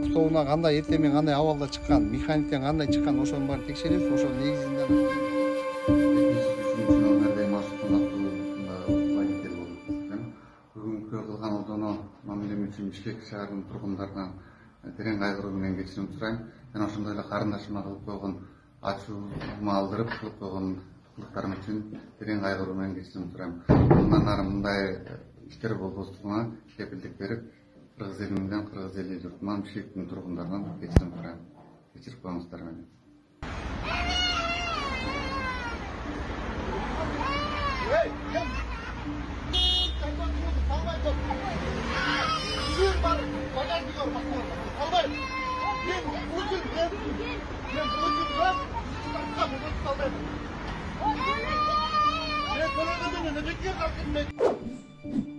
Avtobuна кандай эртең кандай абалда чыккан, механиктен кандай чыккан, ошонун баарын текшеребиз. Ошол негизинде бүгүнкү кылган одону мамилем үчүн Бишкек шаарынын тургундарынан терең кайгыруу менен кечирим сурайм. Жана ошондой эле карындашыма кылып койгон ачуума алдырып кылып койгон кылыктарым үчүн терең кайгыруу менен кечирим сурайм. Мындан ары мындай иштер болбосуна кепилдик берип, кыргыз элинен, кыргыз эли журтунан, Бишкектин тургундарынан кечирим сурайм. Кечирип коюңуздар мени. Ben